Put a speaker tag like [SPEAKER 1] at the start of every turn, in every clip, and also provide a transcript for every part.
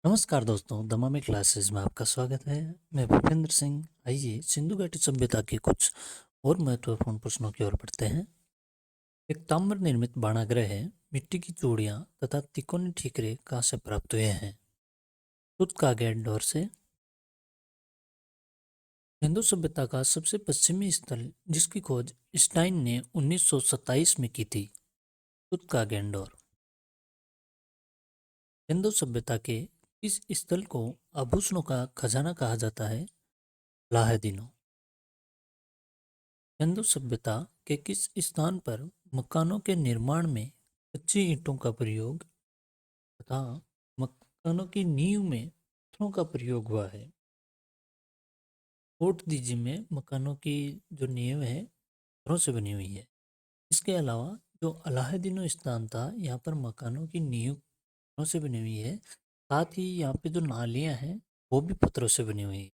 [SPEAKER 1] नमस्कार दोस्तों, दमामी क्लासेस में आपका स्वागत है। मैं भूपेंद्र सिंह। आइए सिंधु घाटी सभ्यता के कुछ और महत्वपूर्ण प्रश्नों की ओर बढ़ते हैं। एक ताम्र निर्मित बाणाग्रह है, मिट्टी की चूड़ियाँ तथा तिकोनी ठीकरे कहाँ से प्राप्त हुए हैं? तुतकागेडोर से। सिंधु सभ्यता का सबसे पश्चिमी स्थल जिसकी खोज स्टाइन ने 1927 में की थी, तुतकागेडोर। सिंधु सभ्यता के इस स्थल को आभूषणों का खजाना कहा जाता है, लाहदीनो। सिंधु सभ्यता के किस स्थान पर मकानों के निर्माण में कच्ची ईंटों का प्रयोग तथा मकानों की नींव में पत्थरों का प्रयोग हुआ है? फोर्ट दीजी में मकानों की जो नींव है पत्थरों से बनी हुई है। इसके अलावा जो अलाहदीनो स्थान था, यहाँ पर मकानों की नींव पत्थरों से बनी हुई है। साथ ही यहाँ पे जो नालियाँ हैं वो भी पत्थरों से बनी हुई है।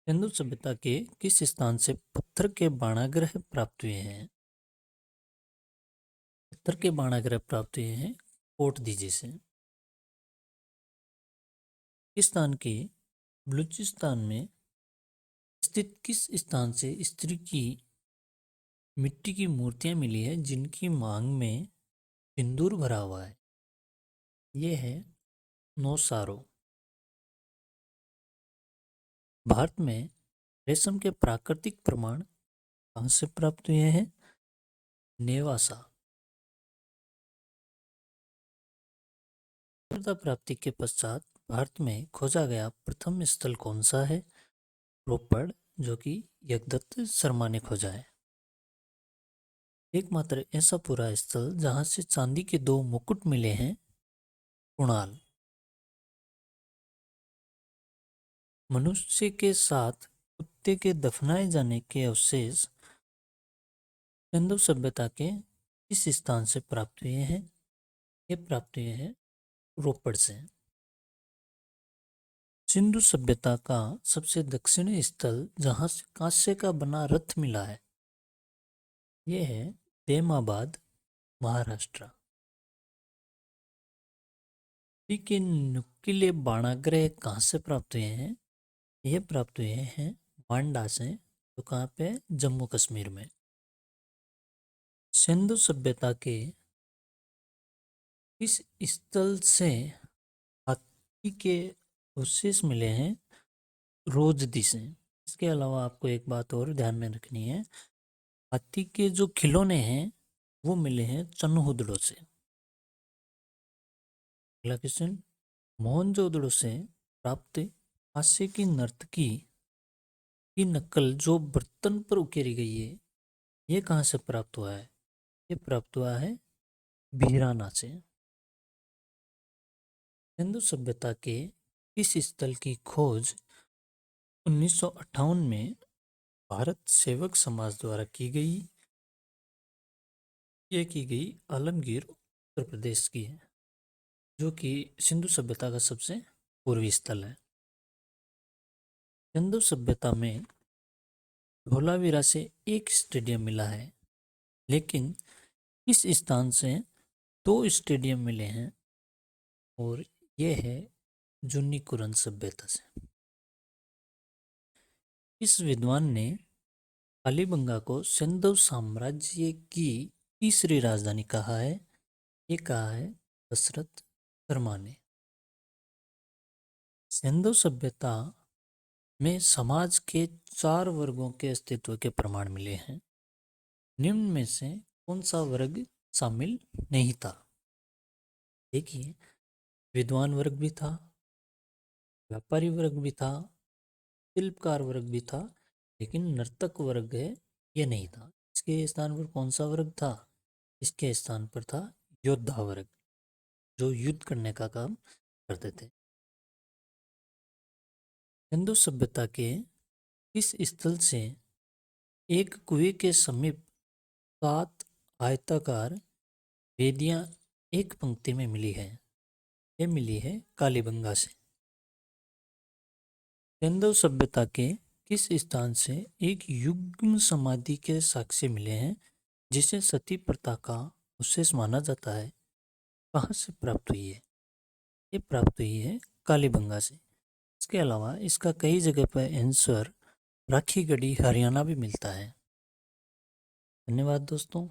[SPEAKER 1] सिंधु सभ्यता के किस स्थान से पत्थर के बाणाग्रह प्राप्त हुए हैं? पत्थर के बाणाग्रह प्राप्त हुए हैं फोर्ट दीजी से। पाकिस्तान के बलूचिस्तान में स्थित किस स्थान से स्त्री की मिट्टी की मूर्तियां मिली है जिनकी मांग में सिंदूर भरा हुआ है? ये है नौसारो। भारत में रेशम के प्राकृतिक प्रमाण कहाँ से प्राप्त हुए हैं? नेवासा। स्वतंत्रता प्राप्ति के पश्चात भारत में खोजा गया प्रथम स्थल कौन सा है? रोपड़, जो कि यज्ञदत्त शर्मा ने खोजा है। एकमात्र ऐसा पूरा स्थल जहां से चांदी के 2 मुकुट मिले हैं, कुणाल। मनुष्य के साथ कुत्ते के दफनाए जाने के अवशेष सिंधु सभ्यता के किस स्थान से प्राप्त हुए हैं? ये प्राप्त हुए हैं रोपड़ से। सिंधु सभ्यता का सबसे दक्षिणी स्थल जहां से कांस्य का बना रथ मिला है, ये है देमाबाद, महाराष्ट्र। के नुकीले बाणाग्रह कहाँ से प्राप्त हुए हैं? ये प्राप्त हुए हैं मांडा से, तो कहाँ पे? जम्मू कश्मीर में। सिंधु सभ्यता के इस स्थल से हाथी के अवशेष मिले हैं, रोजदी से। इसके अलावा आपको एक बात और ध्यान में रखनी है, हाथी के जो खिलौने हैं वो मिले हैं चन्हुदड़ो से। अगला क्वेश्चन, मोहनजोदड़ो से प्राप्त हास्य की नर्तकी की नकल जो बर्तन पर उकेरी गई है, ये कहाँ से प्राप्त हुआ है? ये प्राप्त हुआ है भीराना से। सिंधु सभ्यता के इस स्थल की खोज 1958 में भारत सेवक समाज द्वारा की गई। ये की गई आलमगीर, उत्तर प्रदेश की है, जो कि सिंधु सभ्यता का सबसे पूर्वी स्थल है। सिंधु सभ्यता में धोलावीरा से एक स्टेडियम मिला है, लेकिन इस स्थान से 2 स्टेडियम मिले हैं और ये है जुन्नीकुरन सभ्यता से। इस विद्वान ने कालीबंगा को सिंधु साम्राज्य की तीसरी राजधानी कहा है। ये कहा है दशरथ शर्मा ने। सिंधु सभ्यता में समाज के 4 वर्गों के अस्तित्व के प्रमाण मिले हैं। निम्न में से कौन सा वर्ग शामिल नहीं था? देखिए, विद्वान वर्ग भी था, व्यापारी वर्ग भी था, शिल्पकार वर्ग भी था, लेकिन नर्तक वर्ग है ये नहीं था। इसके स्थान पर कौन सा वर्ग था? इसके स्थान पर था योद्धा वर्ग, जो युद्ध करने का काम करते थे। सिंधु सभ्यता के इस स्थल से एक कुएं के समीप 7 आयताकार वेदियां एक पंक्ति में मिली है। ये मिली है कालीबंगा से। सिंधु सभ्यता के किस स्थान से एक युग्म समाधि के साक्ष्य मिले हैं जिसे सती प्रथा का अवशेष माना जाता है? कहाँ से प्राप्त हुई है? ये प्राप्त हुई है कालीबंगा से। इसके अलावा इसका कई जगह पर आंसर राखीगढ़ी हरियाणा भी मिलता है। धन्यवाद दोस्तों।